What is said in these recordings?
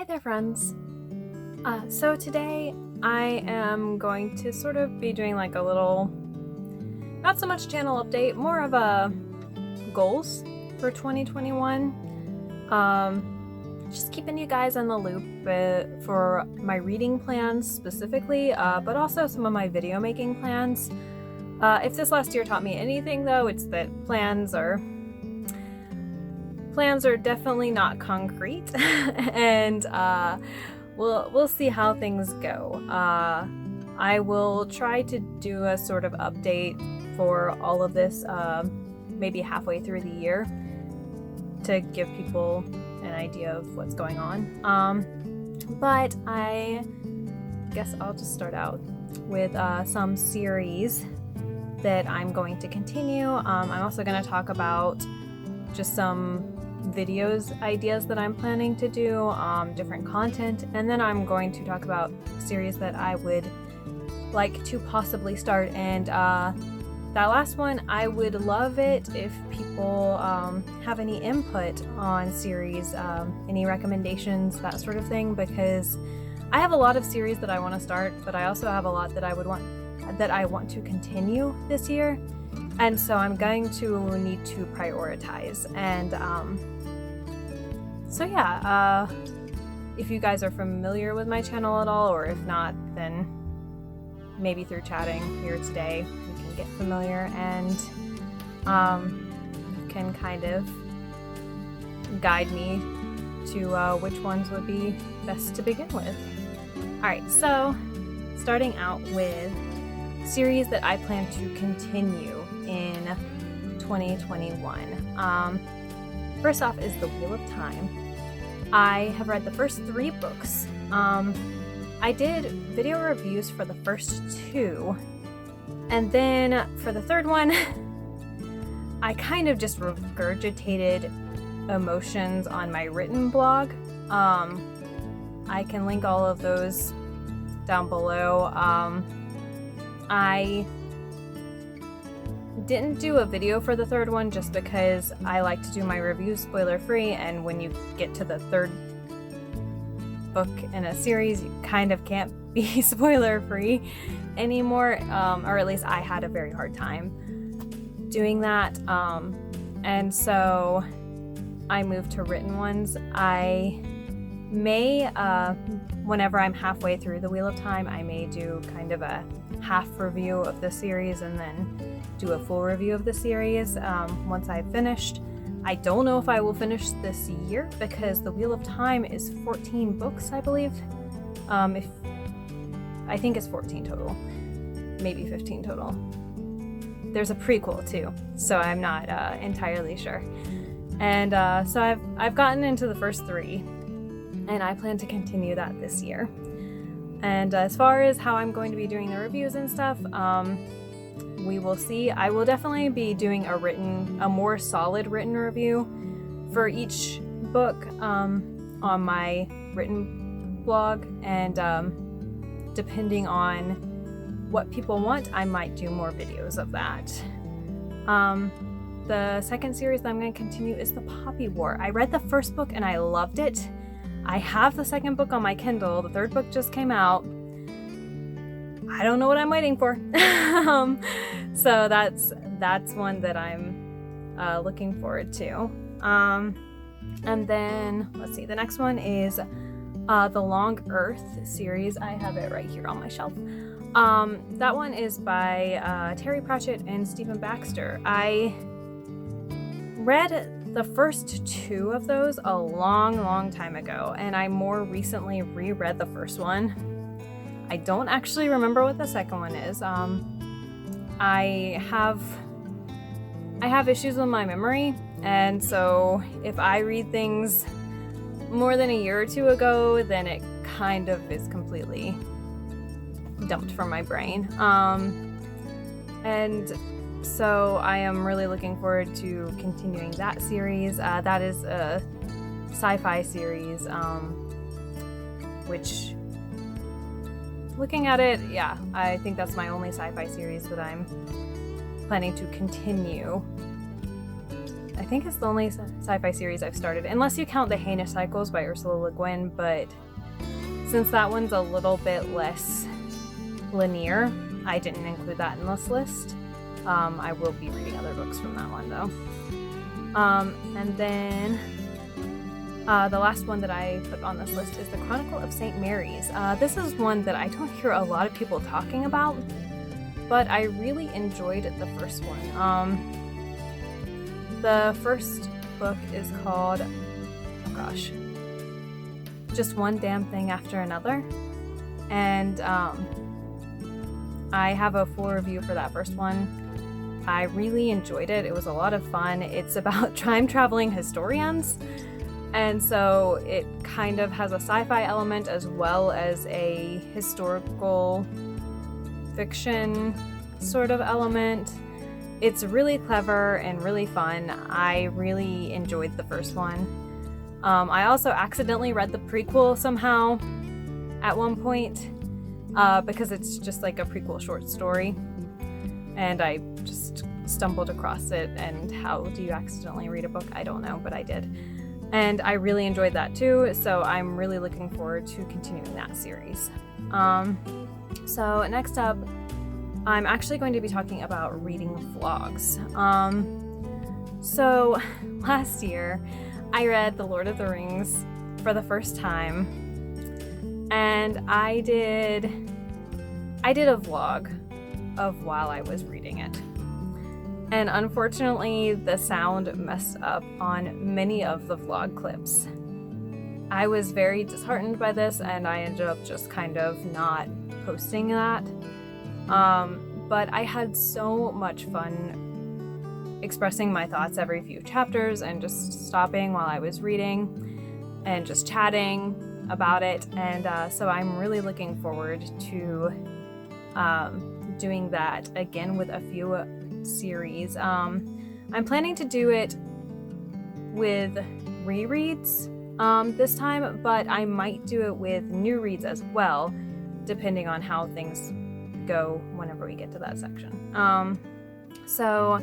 there, friends. So today I am going to sort of be doing like a little, not so much channel update, more of a goals for 2021. Just keeping you guys in the loop for my reading plans specifically, but also some of my video making plans. If this last year taught me anything, though, it's that plans are definitely not concrete, and we'll see how things go. I will try to do a sort of update for all of this, maybe halfway through the year, to give people an idea of what's going on. But I guess I'll just start out with some series that I'm going to continue. I'm also going to talk about just some videos ideas that I'm planning to do, different content, and then I'm going to talk about series that I would like to possibly start. And that last one, I would love it if people have any input on series, any recommendations, that sort of thing, because I have a lot of series that I want to start, but I also have a lot that I want to continue this year. And so I'm going to need to prioritize. And so yeah, if you guys are familiar with my channel at all, or if not, then maybe through chatting here today, we can get familiar, and you can kind of guide me to which ones would be best to begin with. Alright, so starting out with series that I plan to continue in 2021. First off is The Wheel of Time. I have read the first 3 books. I did video reviews for the first 2, and then for the third one, I kind of just regurgitated emotions on my written blog. I can link all of those down below. I didn't do a video for the third one just because I like to do my reviews spoiler free, and when you get to the third book in a series, you kind of can't be spoiler free anymore, or at least I had a very hard time doing that, and so I moved to written ones. I may, whenever I'm halfway through The Wheel of Time, I may do kind of a half review of the series and then do a full review of the series once I've finished. I don't know if I will finish this year because The Wheel of Time is 14 books, I believe. I think it's 14 total, maybe 15 total. There's a prequel too, so I'm not entirely sure. And so I've gotten into the first 3, and I plan to continue that this year. And as far as how I'm going to be doing the reviews and stuff, we will see. I will definitely be doing a more solid written review for each book on my written blog, and depending on what people want, I might do more videos of that. The second series that I'm going to continue is The Poppy War. I read the first book and I loved it. I have the second book on my Kindle. The third book just came out. I don't know what I'm waiting for. So that's one that I'm looking forward to. And then, let's see, the next one is the Long Earth series. I have it right here on my shelf. That one is by Terry Pratchett and Stephen Baxter. I read the first 2 of those a long time ago, and I more recently reread the first one. I don't actually remember what the second one is. I have issues with my memory, and so if I read things more than a year or 2 ago, then it kind of is completely dumped from my brain. And so I am really looking forward to continuing that series. That is a sci-fi series, which, looking at it, yeah, I think that's my only sci-fi series that I'm planning to continue I think it's the only sci-fi series I've started, unless you count The Heinous Cycles by Ursula Le Guin, but since that one's a little bit less linear, I didn't include that in this list. I will be reading other books from that one, though. And then the last one that I put on this list is The Chronicle of St. Mary's. This is one that I don't hear a lot of people talking about, but I really enjoyed the first one. The first book is called, oh gosh, Just One Damn Thing After Another. And I have a full review for that first one. I really enjoyed it. It was a lot of fun. It's about time-traveling historians. And so it kind of has a sci-fi element as well as a historical fiction sort of element. It's really clever and really fun. I really enjoyed the first one. I also accidentally read the prequel somehow at one point because it's just like a prequel short story. And I just stumbled across it, and how do you accidentally read a book? I don't know, but I did. And I really enjoyed that too, so I'm really looking forward to continuing that series. So next up, I'm actually going to be talking about reading vlogs. So last year, I read The Lord of the Rings for the first time, and I did a vlog of while I was reading it. And unfortunately, the sound messed up on many of the vlog clips. I was very disheartened by this, and I ended up just kind of not posting that. But I had so much fun expressing my thoughts every few chapters and just stopping while I was reading and just chatting about it. And so I'm really looking forward to doing that again with a few series. I'm planning to do it with rereads this time, but I might do it with new reads as well, depending on how things go whenever we get to that section. So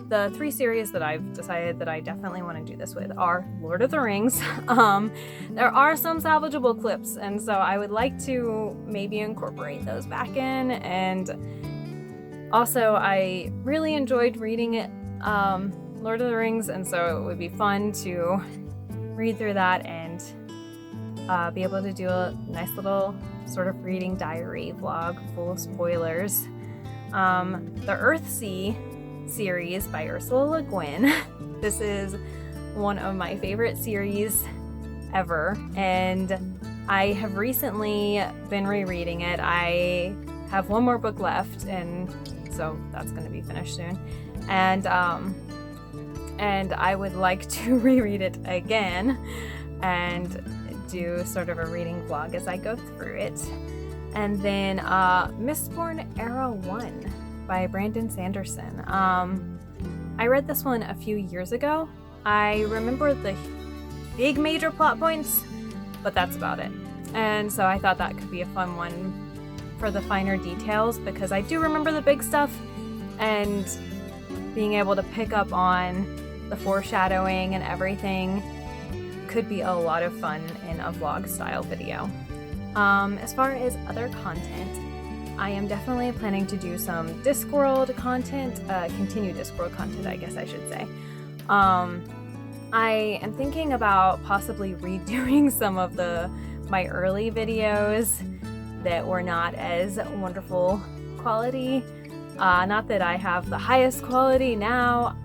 the 3 series that I've decided that I definitely want to do this with are Lord of the Rings. There are some salvageable clips, and so I would like to maybe incorporate those back in. And also, I really enjoyed reading it, Lord of the Rings, and so it would be fun to read through that and be able to do a nice little sort of reading diary vlog full of spoilers. The Earthsea series by Ursula Le Guin. This is one of my favorite series ever, and I have recently been rereading it. I have one more book left, and so that's going to be finished soon. And I would like to reread it again and do sort of a reading vlog as I go through it. And then Mistborn Era 1 by Brandon Sanderson. I read this one a few years ago. I remember the big major plot points, but that's about it. And so I thought that could be a fun one for the finer details, because I do remember the big stuff, and being able to pick up on the foreshadowing and everything could be a lot of fun in a vlog style video. As far as other content, I am definitely planning to do some Discworld content, continued Discworld content, I guess I should say. I am thinking about possibly redoing some of my early videos that were not as wonderful quality. Not that I have the highest quality now.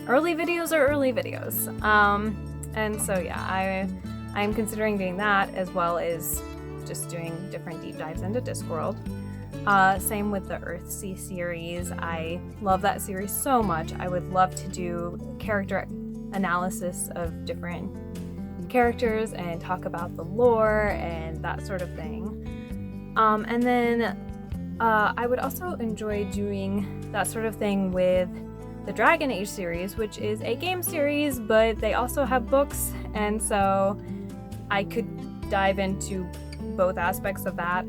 Early videos are early videos. And so yeah, I'm considering doing that, as well as just doing different deep dives into Discworld. Same with the Earthsea series. I love that series so much. I would love to do character analysis of different characters and talk about the lore and that sort of thing. And then I would also enjoy doing that sort of thing with the Dragon Age series, which is a game series, but they also have books, and so I could dive into both aspects of that.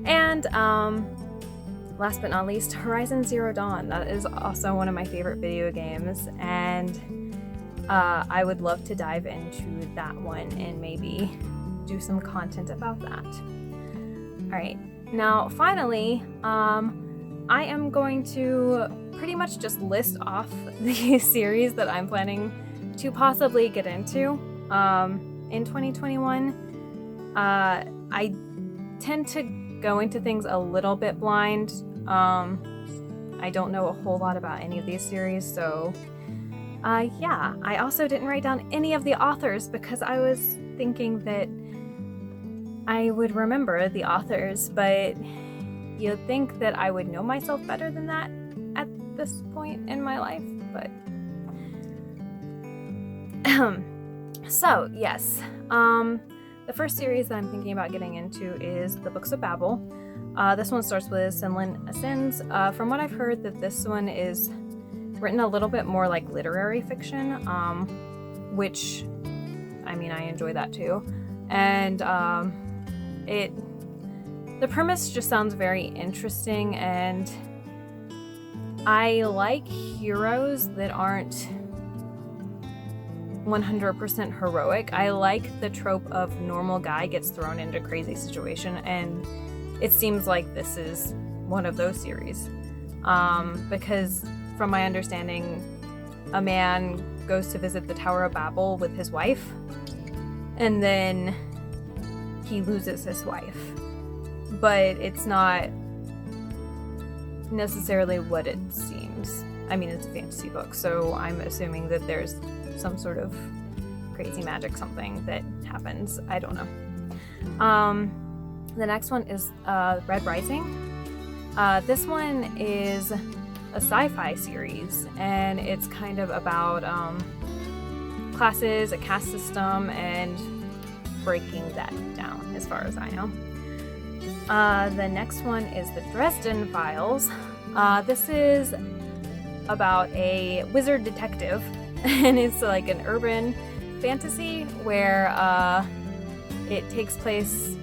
And last but not least, Horizon Zero Dawn. That is also one of my favorite video games, and I would love to dive into that one and maybe do some content about that. Alright, now finally, I am going to pretty much just list off the series that I'm planning to possibly get into in 2021. I tend to go into things a little bit blind. I don't know a whole lot about any of these series, so yeah. I also didn't write down any of the authors because I was thinking that I would remember the authors, but you'd think that I would know myself better than that at this point in my life, but so yes, the first series that I'm thinking about getting into is the Books of Babel. This one starts with Sinlin Ascends. From what I've heard, that this one is written a little bit more like literary fiction, which, I mean, I enjoy that too. And the premise just sounds very interesting, and I like heroes that aren't 100% heroic. I like the trope of normal guy gets thrown into crazy situation, and it seems like this is one of those series. Because from my understanding, a man goes to visit the Tower of Babel with his wife, and then he loses his wife. But it's not necessarily what it seems. I mean, it's a fantasy book, so I'm assuming that there's some sort of crazy magic something that happens. I don't know. The next one is Red Rising. This one is a sci-fi series, and it's kind of about classes, a caste system, and breaking that down as far as I know. The next one is the Dresden Files. This is about a wizard detective, and it's like an urban fantasy where it takes place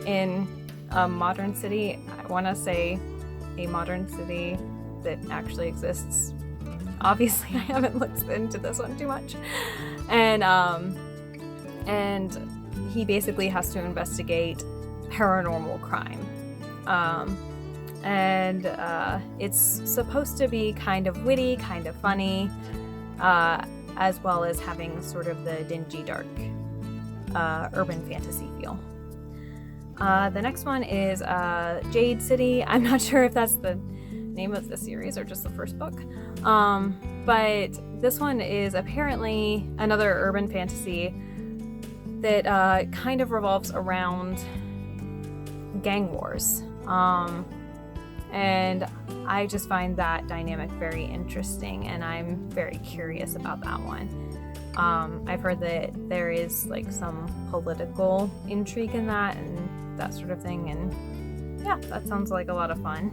in a modern city. I want to say a modern city that actually exists. Obviously, I haven't looked into this one too much. And he basically has to investigate paranormal crime. It's supposed to be kind of witty, kind of funny, as well as having sort of the dingy, dark, urban fantasy feel. The next one is Jade City. I'm not sure if that's the name of the series or just the first book. But this one is apparently another urban fantasy that kind of revolves around gang wars. And I just find that dynamic very interesting, and I'm very curious about that one. I've heard that there is like some political intrigue in that and that sort of thing, and yeah, that sounds like a lot of fun.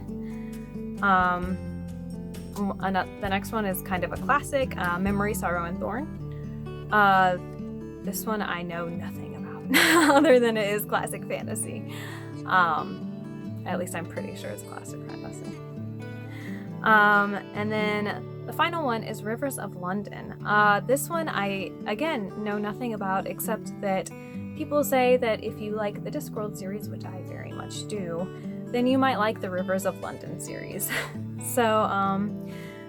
The next one is kind of a classic, Memory, Sorrow, and Thorn. This one I know nothing about other than it is classic fantasy. At least I'm pretty sure it's classic fantasy. And then the final one is Rivers of London. This one I, again, know nothing about, except that people say that if you like the Discworld series, which I very much do, then you might like the Rivers of London series. So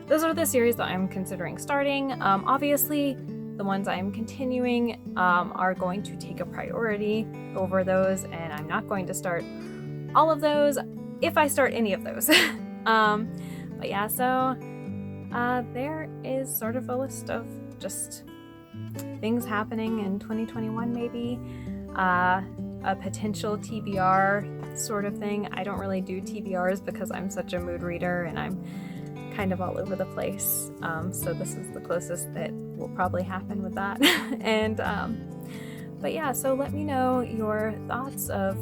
those are the series that I'm considering starting. Obviously, the ones I'm continuing are going to take a priority over those, and I'm not going to start all of those if I start any of those. But yeah, so there is sort of a list of just things happening in 2021, maybe. A potential TBR sort of thing. I don't really do TBRs because I'm such a mood reader and I'm kind of all over the place. So this is the closest that will probably happen with that. And but yeah, so let me know your thoughts of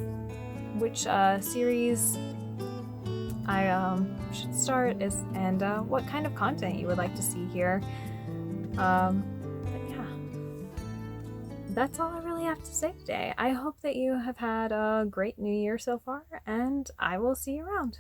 which series I should start and what kind of content you would like to see here. But yeah, that's all I really have to say today. I hope that you have had a great new year so far, and I will see you around.